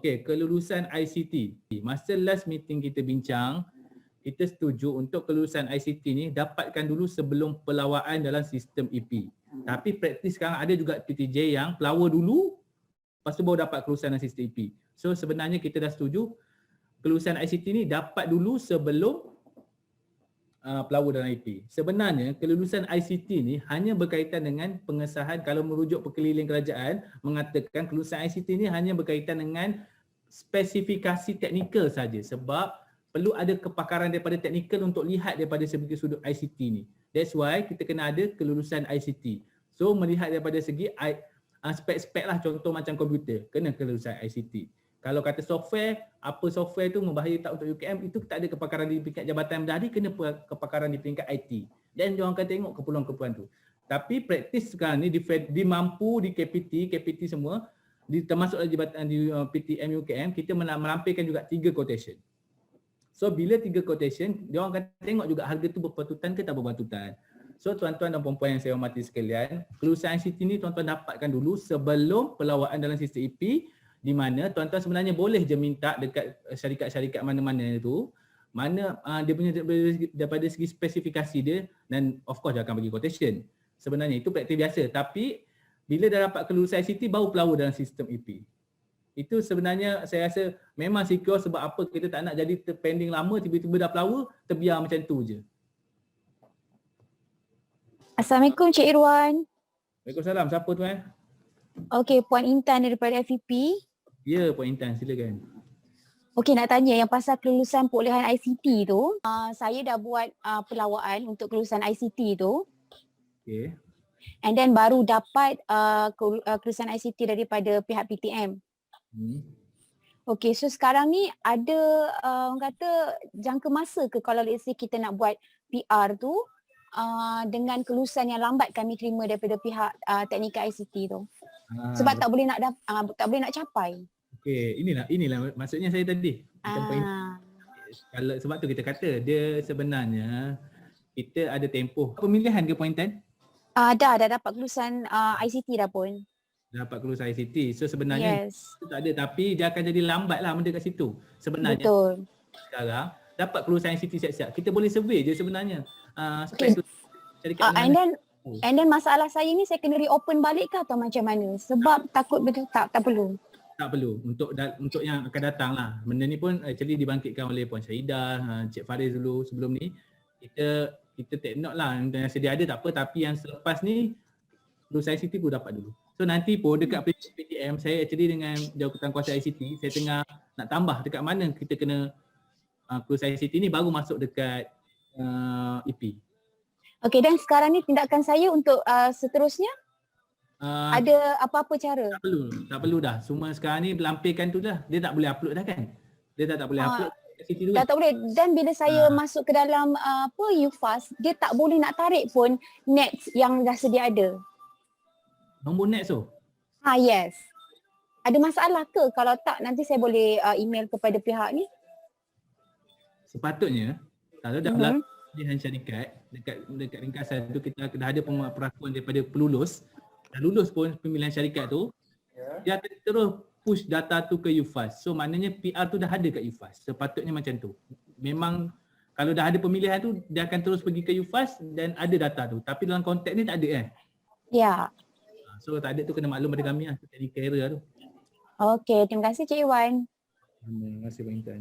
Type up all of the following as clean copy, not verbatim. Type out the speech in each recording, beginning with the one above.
Okey, kelulusan ICT. Masa last meeting kita bincang, kita setuju untuk kelulusan ICT ni dapatkan dulu sebelum pelawaan dalam sistem EP. Tapi praktis sekarang ada juga PTJ yang pelawa dulu, lepas tu baru dapat kelulusan dalam sistem EP. So sebenarnya kita dah setuju kelulusan ICT ni dapat dulu sebelum pelawa dalam EP. Sebenarnya kelulusan ICT ni hanya berkaitan dengan pengesahan, kalau merujuk perkeliling kerajaan mengatakan kelulusan ICT ni hanya berkaitan dengan spesifikasi teknikal saja, sebab perlu ada kepakaran daripada teknikal untuk lihat daripada segi sudut ICT ni. That's why kita kena ada kelulusan ICT. So melihat daripada segi spek-spek lah, contoh macam komputer, kena kelulusan ICT. Kalau kata software, apa software tu membahaya tak untuk UKM, itu tak ada kepakaran di peringkat Jabatan Bendahari, kena kepakaran di peringkat IT. Dan diorang akan tengok keperluan-keperluan tu. Tapi praktis sekarang ni dimampu di KPT semua, termasuk jabatan di PTM UKM, kita melampirkan juga 3 quotation. So bila 3 quotation, diorang akan tengok juga harga tu berpatutan ke tak berpatutan. So tuan-tuan dan puan-puan yang saya hormati sekalian, kelulusan ICT ni tuan-tuan dapatkan dulu sebelum pelawaan dalam sistem EP, di mana tuan-tuan sebenarnya boleh je minta dekat syarikat-syarikat mana-mana tu, mana dia punya daripada segi spesifikasi dia, dan of course dia akan bagi quotation. Sebenarnya itu praktik biasa, tapi bila dah dapat kelulusan ICT baru pelawa dalam sistem EP. Itu sebenarnya saya rasa memang secure, sebab apa kita tak nak jadi terpending lama, tiba-tiba dah pelawa, terbiar macam tu je. Assalamualaikum Cik Irwan. Waalaikumsalam, siapa tu Okey, Puan Intan daripada FEP. Ya, Puan Intan, silakan. Okey, nak tanya yang pasal kelulusan perolehan ICT tu, saya dah buat pelawaan untuk kelulusan ICT tu. Okey. And then baru dapat kelulusan ICT daripada pihak PTM. Okey, so sekarang ni ada orang kata jangka masa ke kalau let's say kita nak buat PR tu dengan kelulusan yang lambat kami terima daripada pihak teknikal ICT tu. Sebab tak boleh nak capai. Okey, inilah maksudnya saya tadi. Kalau sebab tu kita kata dia sebenarnya kita ada tempoh pemilihan ke Puan Intan? Dah dapat kelulusan ICT dah pun. Dapat kelulusan ICT. So sebenarnya itu tak ada, tapi dia akan jadi lambat lah benda kat situ. Sebenarnya betul. Sekarang dapat kelulusan ICT siap-siap. Kita boleh survey je sebenarnya. And then masalah saya ni saya kena reopen balik ke atau macam mana? Sebab takut betul tak perlu. Tak perlu untuk yang akan datang lah. Benda ni pun actually dibangkitkan oleh Puan Syahidah, Cik Faris dulu sebelum ni. Kita take note lah yang sedia ada tak apa, tapi yang selepas ni kelulusan ICT pun dapat dulu. So nanti pun dekat PTM saya actually dengan jawatan kuasa ICT, saya tengah nak tambah dekat mana kita kena kelulusan ICT ni baru masuk dekat EP. Okey, dan sekarang ni tindakan saya untuk seterusnya ada apa-apa cara? Tak perlu dah. Semua sekarang ni lampirkan tu dah. Dia tak boleh upload dah kan? Dia tak boleh upload kat situ dah tak boleh. Dan bila saya masuk ke dalam UFAS, dia tak boleh nak tarik pun NETS yang dah sedia ada. Nombor NETS tu? Yes. Ada masalah ke? Kalau tak nanti saya boleh email kepada pihak ni? Sepatutnya kalau dah berlaku pilihan syarikat dekat ringkasan tu, kita dah ada perakuan daripada pelulus, dah lulus pun pemilihan syarikat tu, dia akan terus push data tu ke UFAS. So maknanya PR tu dah ada kat UFAS. Sepatutnya macam tu. Memang kalau dah ada pemilihan tu, dia akan terus pergi ke UFAS dan ada data tu. Tapi dalam konteks ni tak ada kan? Ya. So tak ada tu kena maklum pada kami lah, technical error tu. Okey, terima kasih Cik Iwan. Terima kasih Pak Intan.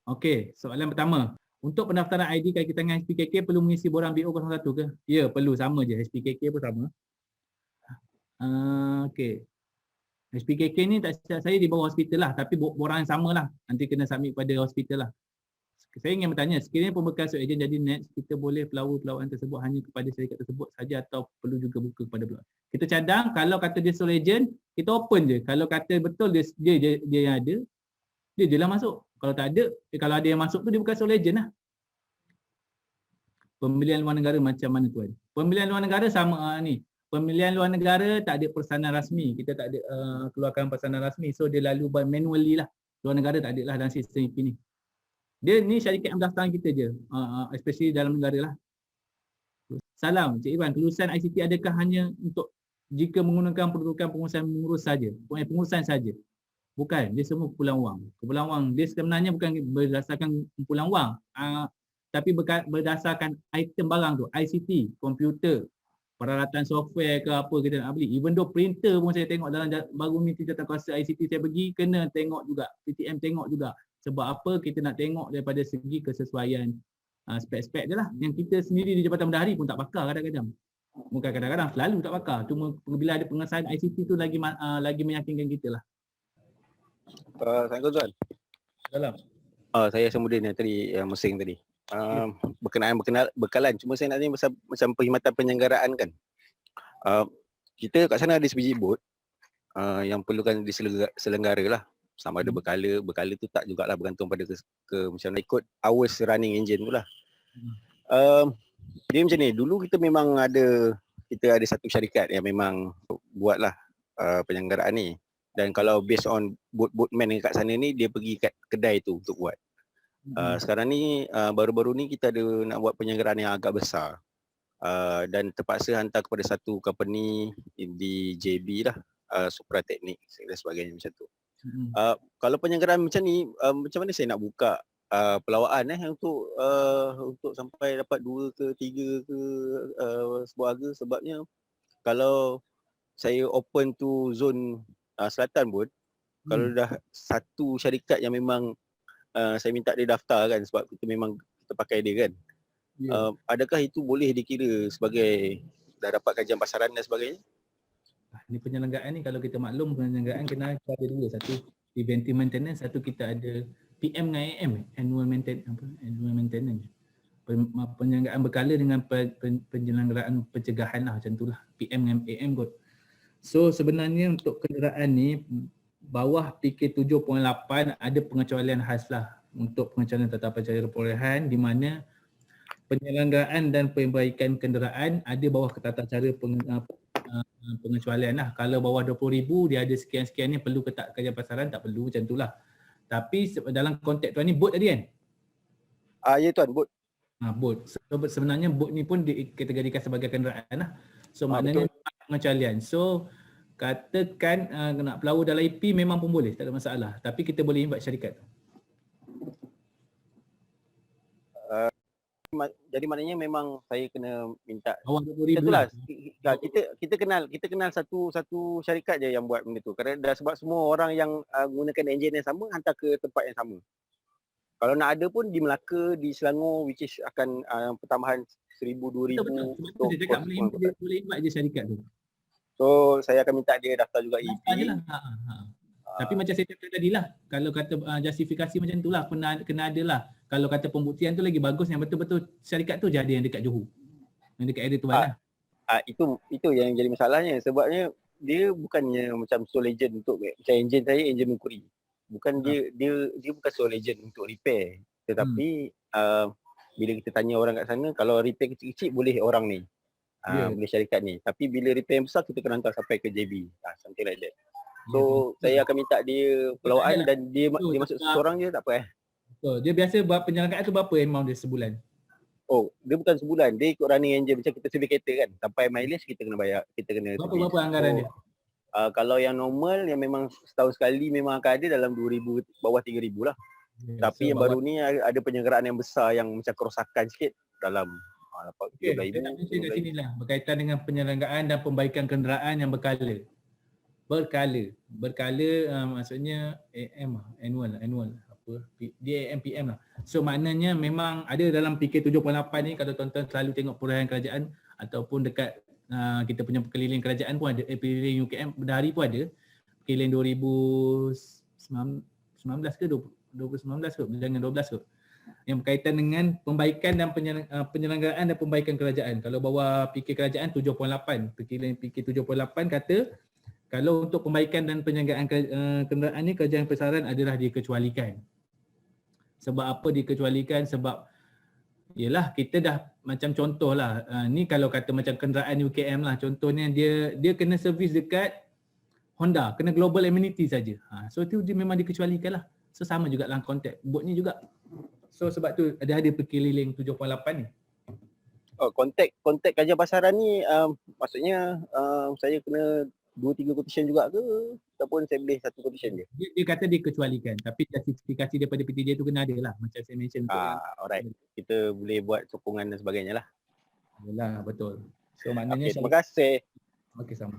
Okey, soalan pertama. Untuk pendaftaran ID kaitan dengan SPKK perlu mengisi borang BO01 ke? Ya, perlu, sama je. SPKK pun sama. Okey. SPKK ni tak silap saya di bawah hospital lah, tapi borang yang sama lah. Nanti kena submit pada hospital lah. Saya ingin bertanya, sekiranya pembekal so ejen jadi NETS, kita boleh pelawaan tersebut hanya kepada syarikat tersebut saja atau perlu juga buka kepada pelawaan? Kita cadang, kalau kata dia sole agent, kita open je. Kalau kata betul dia yang ada, dia je lah masuk. Kalau tak ada, kalau ada yang masuk tu dia bukan sole agent lah. Pembelian luar negara macam mana tuan? Pembelian luar negara sama ni. Pembelian luar negara tak ada pesanan rasmi. Kita tak ada keluarkan pesanan rasmi. So dia lalu by manually lah. Luar negara tak ada lah dalam sistem IP ni. Dia ni syarikat pendaftaran kita je. Especially dalam negara lah. Salam, Cik Iwan. Kelulusan ICT adakah hanya untuk jika menggunakan peruntukan pengurusan mengurus saja? Pengurusan saja. Bukan, dia semua kumpulan wang. Kumpulan wang dia sebenarnya bukan berdasarkan kumpulan wang, tapi berdasarkan item barang tu, ICT, komputer, peralatan software ke apa kita nak beli. Even though printer pun saya tengok dalam baru ni tatakuasa ICT saya pergi, kena tengok juga, PTM tengok juga. Sebab apa, kita nak tengok daripada segi kesesuaian spek-spek dia lah. Yang kita sendiri di Jabatan Bendahari pun tak pakar kadang-kadang. Bukan kadang-kadang, selalu tak pakar. Cuma bila ada pengesahan ICT tu lagi meyakinkan kita lah. Assalamualaikum Tuan. Salam. Saya Samudin yang tadi, yang Mesing tadi. Berkenaan bekalan. Cuma saya nak tanya macam perkhidmatan penyelenggaraan kan. Kita kat sana ada sebiji bot yang perlukan diselenggara lah. Sama ada berkala tu tak jugalah, bergantung pada ke macam nak ikut hours running engine tu lah. Dia macam ni, dulu kita ada satu syarikat yang memang buatlah penyelenggaraan ni. Dan kalau based on boatman yang kat sana ni, dia pergi kat kedai tu untuk buat. Sekarang ni baru-baru ni kita ada nak buat penyelenggaraan yang agak besar. Dan terpaksa hantar kepada satu company di JB lah, Supra Teknik dan sebagainya macam tu. Kalau penyelenggaraan macam ni, macam mana saya nak buka pelawaan untuk sampai dapat 2 ke 3 ke sebuah harga? Sebabnya kalau saya open tu zone selatan pun, kalau dah satu syarikat yang memang saya minta dia daftar kan, sebab kita pakai dia kan. Adakah itu boleh dikira sebagai dah dapat kajian pasaran dan sebagainya? Ni penyelenggaraan ni, kalau kita maklum, penyelenggaraan kena ada dua. Satu preventive maintenance, satu kita ada PM dengan AM, annual maintenance. Penyelenggaraan berkala dengan penyelenggaraan pencegahan lah, macam tu lah, PM dengan AM kot. So sebenarnya untuk kenderaan ni bawah PK 7.8 ada pengecualian khas lah untuk pengecualian tetapan cara perolehan, di mana penyelenggaraan dan perbaikan kenderaan ada bawah tata cara pengecualian lah. Kalau bawah 20,000 dia ada sekian-sekian ni, perlu ke tak kajian pasaran, tak perlu, macam tu lah. Tapi dalam konteks tuan ni bot tadi kan? Ya tuan, bot. Bot. So, sebenarnya bot ni pun dikategorikan sebagai kenderaan lah. So maknanya pengecualian. So katakan nak pelawa dalam IP memang pun boleh, tak ada masalah. Tapi kita boleh invite syarikat. Jadi maknanya memang saya kena minta. Bawah 20,000 lah. Kita kenal satu syarikat je yang buat benda tu. Kerana sebab semua orang yang gunakan enjin yang sama hantar ke tempat yang sama. Kalau nak ada pun di Melaka, di Selangor, which is akan pertambahan 1,000, 2,000. Betul. Dia cakap boleh invite je syarikat tu. So saya akan minta dia daftar juga EP. Tapi macam saya kata tadi lah, kalau kata justifikasi macam tu lah, kena ada lah. Kalau kata pembuktian tu lagi bagus, yang betul-betul syarikat tu jadi yang dekat Johor, yang dekat area Tuan lah. Itu yang jadi masalahnya. Sebabnya dia bukannya macam sole agent untuk macam enjin saya, enjin Mercury. Bukan dia bukan sole agent untuk repair. Tetapi bila kita tanya orang kat sana, kalau repair kecil-kecil boleh orang ni. Boleh syarikat ni. Tapi bila repair yang besar, kita kena hantar sampai ke JB. Something like that. So saya akan minta dia pelawaan dan dia masuk seorang je, tak apa Betul. Dia biasa buat penyelenggaraan tu berapa amount dia sebulan? Dia bukan sebulan. Dia ikut running engine macam kita service kereta kan. Sampai mileage kita kena bayar. Berapa anggaran dia? Kalau yang normal, yang memang setahun sekali memang akan ada dalam 2,000, bawah 3,000 lah. Tapi yang baru ni ada penyelenggaraan yang besar yang macam kerosakan sikit dalam 13,000. Kat sini lah, berkaitan dengan penyelenggaraan dan pembaikan kenderaan yang berkala. Maksudnya annual apa? Dia PM lah. So maknanya memang ada dalam PK 7.8 ni, kalau tuan-tuan selalu tengok perolehan kerajaan ataupun dekat kita punya keliling kerajaan pun ada, keliling UKM Bendahari pun ada. Keliling 2019 ke 2019 ke? Jangan 12 ke? Yang berkaitan dengan pembaikan dan penyelenggaraan dan pembaikan kerajaan. Kalau bawah PK kerajaan 7.8, PK 7.8 kata kalau untuk pembaikan dan penyelenggaraan kenderaan ni, kerajaan pasaran adalah dikecualikan. Sebab apa dikecualikan? Sebab yelah, kita dah macam contoh lah, ni kalau kata macam kenderaan UKM lah, contohnya dia kena servis dekat Honda, kena global amenity saja. So tu dia memang dikecualikan lah. So sama juga dalam konteks bot ni juga. So sebab tu ada perkeliling 7.8 ni. Konteks kajian pasaran ni maksudnya saya kena 2-3 quotation juga ke ataupun saya boleh satu quotation je? Dia kata dikecualikan, tapi justifikasi daripada PT dia tu kena ada lah, macam saya mention untuk yang Alright. Kita boleh buat sokongan dan sebagainya lah. lah, betul. So maknanya Okay, terima kasih. okey, sama.